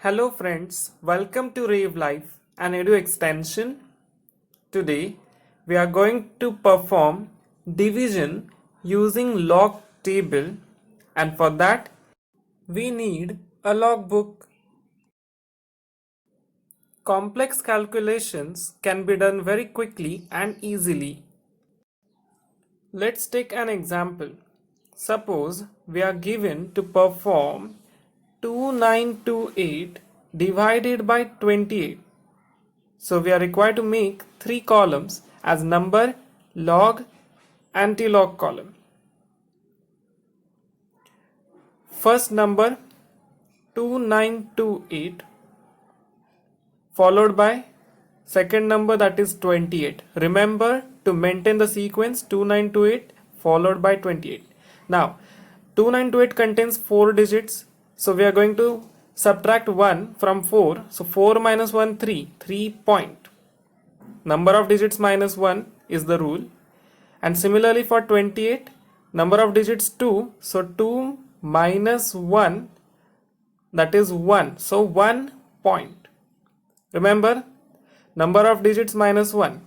Hello friends, welcome to Rave Life, an edu extension. Today we are going to perform division using log table, and for that we need a logbook. Complex calculations can be done very quickly and easily. Let's take an example. Suppose we are given to perform 2928 divided by 28. So we are required to make three columns as number, log, anti-log column. First number 2928 followed by second number, that is 28. Remember to maintain the sequence 2928 followed by 28. Now 2928 contains 4 digits, so we are going to subtract 1 from 4. So 4 minus 1, 3 point. Number of digits minus 1 is the rule. And similarly for 28, number of digits 2, so 2 minus 1, that is 1, so 1 point. Remember, number of digits minus 1.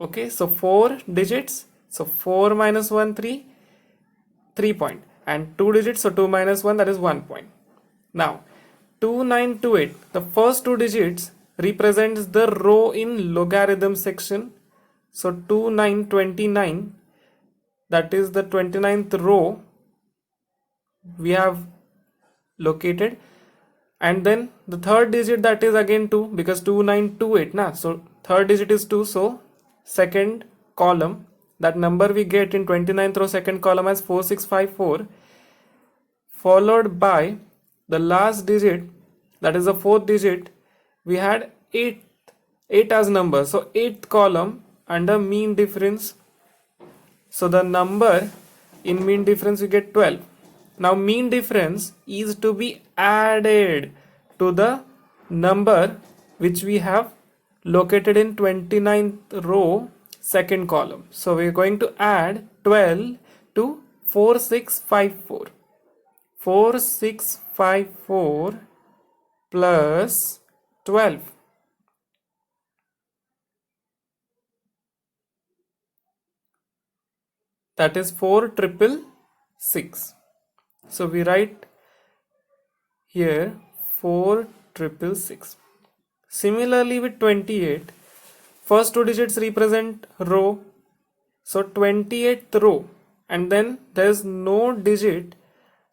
Okay, so 4 digits, so 4 minus 1, 3 point. And 2 digits, so 2 minus 1, that is 1 point. Now 2928, the first 2 digits represents the row in logarithm section. So 2929, that is the 29th row we have located, and then the third digit, that is again 2, because 2928 na, so third digit is 2, so second column, that number we get in 29th row second column as 4654, followed by the last digit, that is the fourth digit, we had 8 as number, so 8th column under mean difference. So the number in mean difference we get 12. Now mean difference is to be added to the number which we have located in 29th row second column. So we are going to add 12 to 4654. 4654 plus 12. That is 4666. So we write here 4666. Similarly with 28, first 2 digits represent row, so 28th row, and then there is no digit,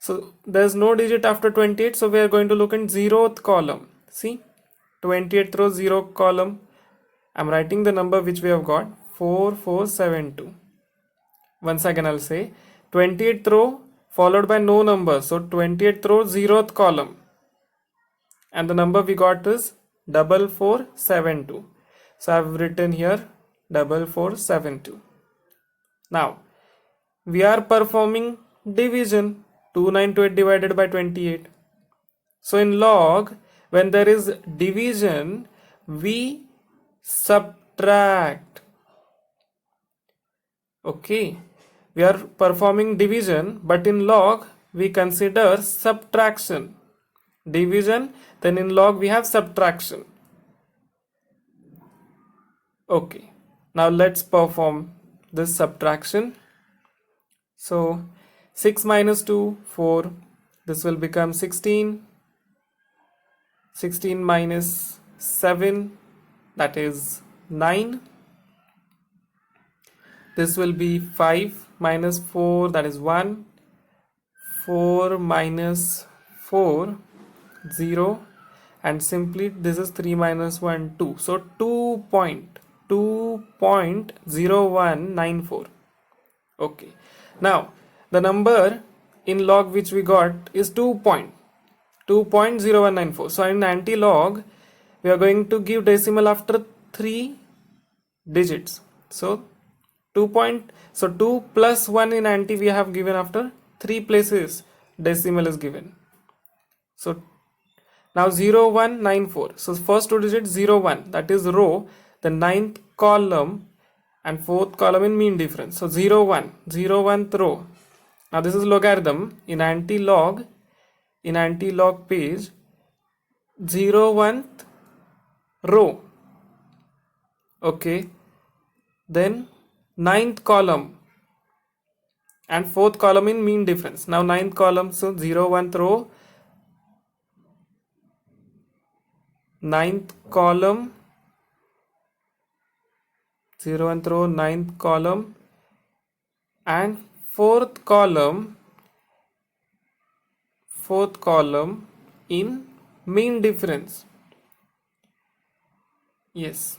so there is no digit after 28, so we are going to look in 0th column. See, 28th row 0 column, I am writing the number which we have got, 4472. Once again I'll say 28th row followed by no number, so 28th row 0th column, and the number we got is 4472. So I've written here 4472. Now we are performing division, 2928 divided by 28. So in log, when there is division, we subtract. Okay, we are performing division, but in log we consider subtraction. Division, then in log we have subtraction. Okay, now let's perform this subtraction. So 6 minus 2, 4, this will become 16. 16 minus 7, that is 9. This will be 5 minus 4, that is 1. 4 minus 4, 0. And simply this is 3 minus 1, 2. So 2.0194. Okay. Now the number in log which we got is 2.0194. So in anti-log we are going to give decimal after 3 digits. So 2 plus 1 in anti we have given after 3 places decimal is given. So now 0194. So first 2 digits 01, that is row, the 9th column and 4th column in mean difference. So 01th row. Now this is logarithm. In anti-log page 01th row. Okay, then ninth column and fourth column in mean difference. Now ninth column, so 01th row, ninth column, 01th row, ninth column, and fourth column in mean difference. Yes,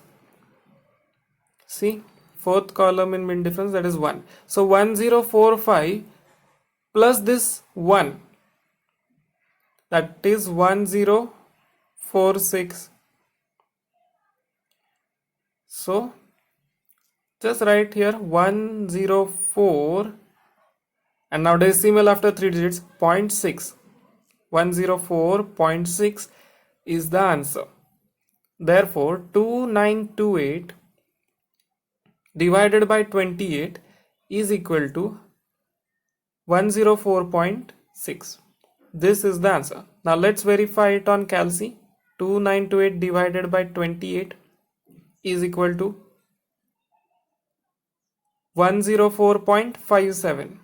see, fourth column in mean difference, that is 1. So 1045 plus this 1, that is 1046. So just write here 104, and now decimal after 3 digits, 0.6. 104.6 is the answer. Therefore 2928 divided by 28 is equal to 104.6. This is the answer. Now let's verify it on Calci. 2928 divided by 28 is equal to 104.57.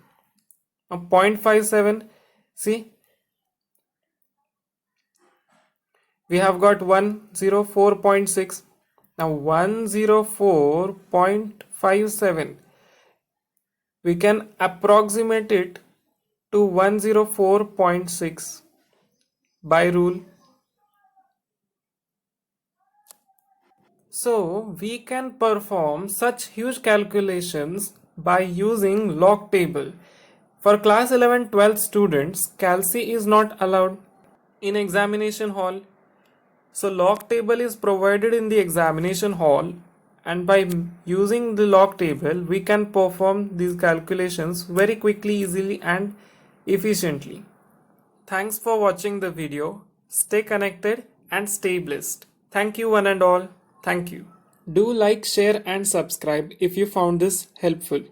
Now 0.57, see, we have got 104.6. Now 104.57, we can approximate it to 104.6 by rule. So we can perform such huge calculations by using log table. For class 11-12 students, Calci is not allowed in examination hall. So log table is provided in the examination hall, and by using the log table we can perform these calculations very quickly, easily and efficiently. Thanks for watching the video. Stay connected and stay blessed. Thank you one and all. Thank you. Do like, share and subscribe if you found this helpful.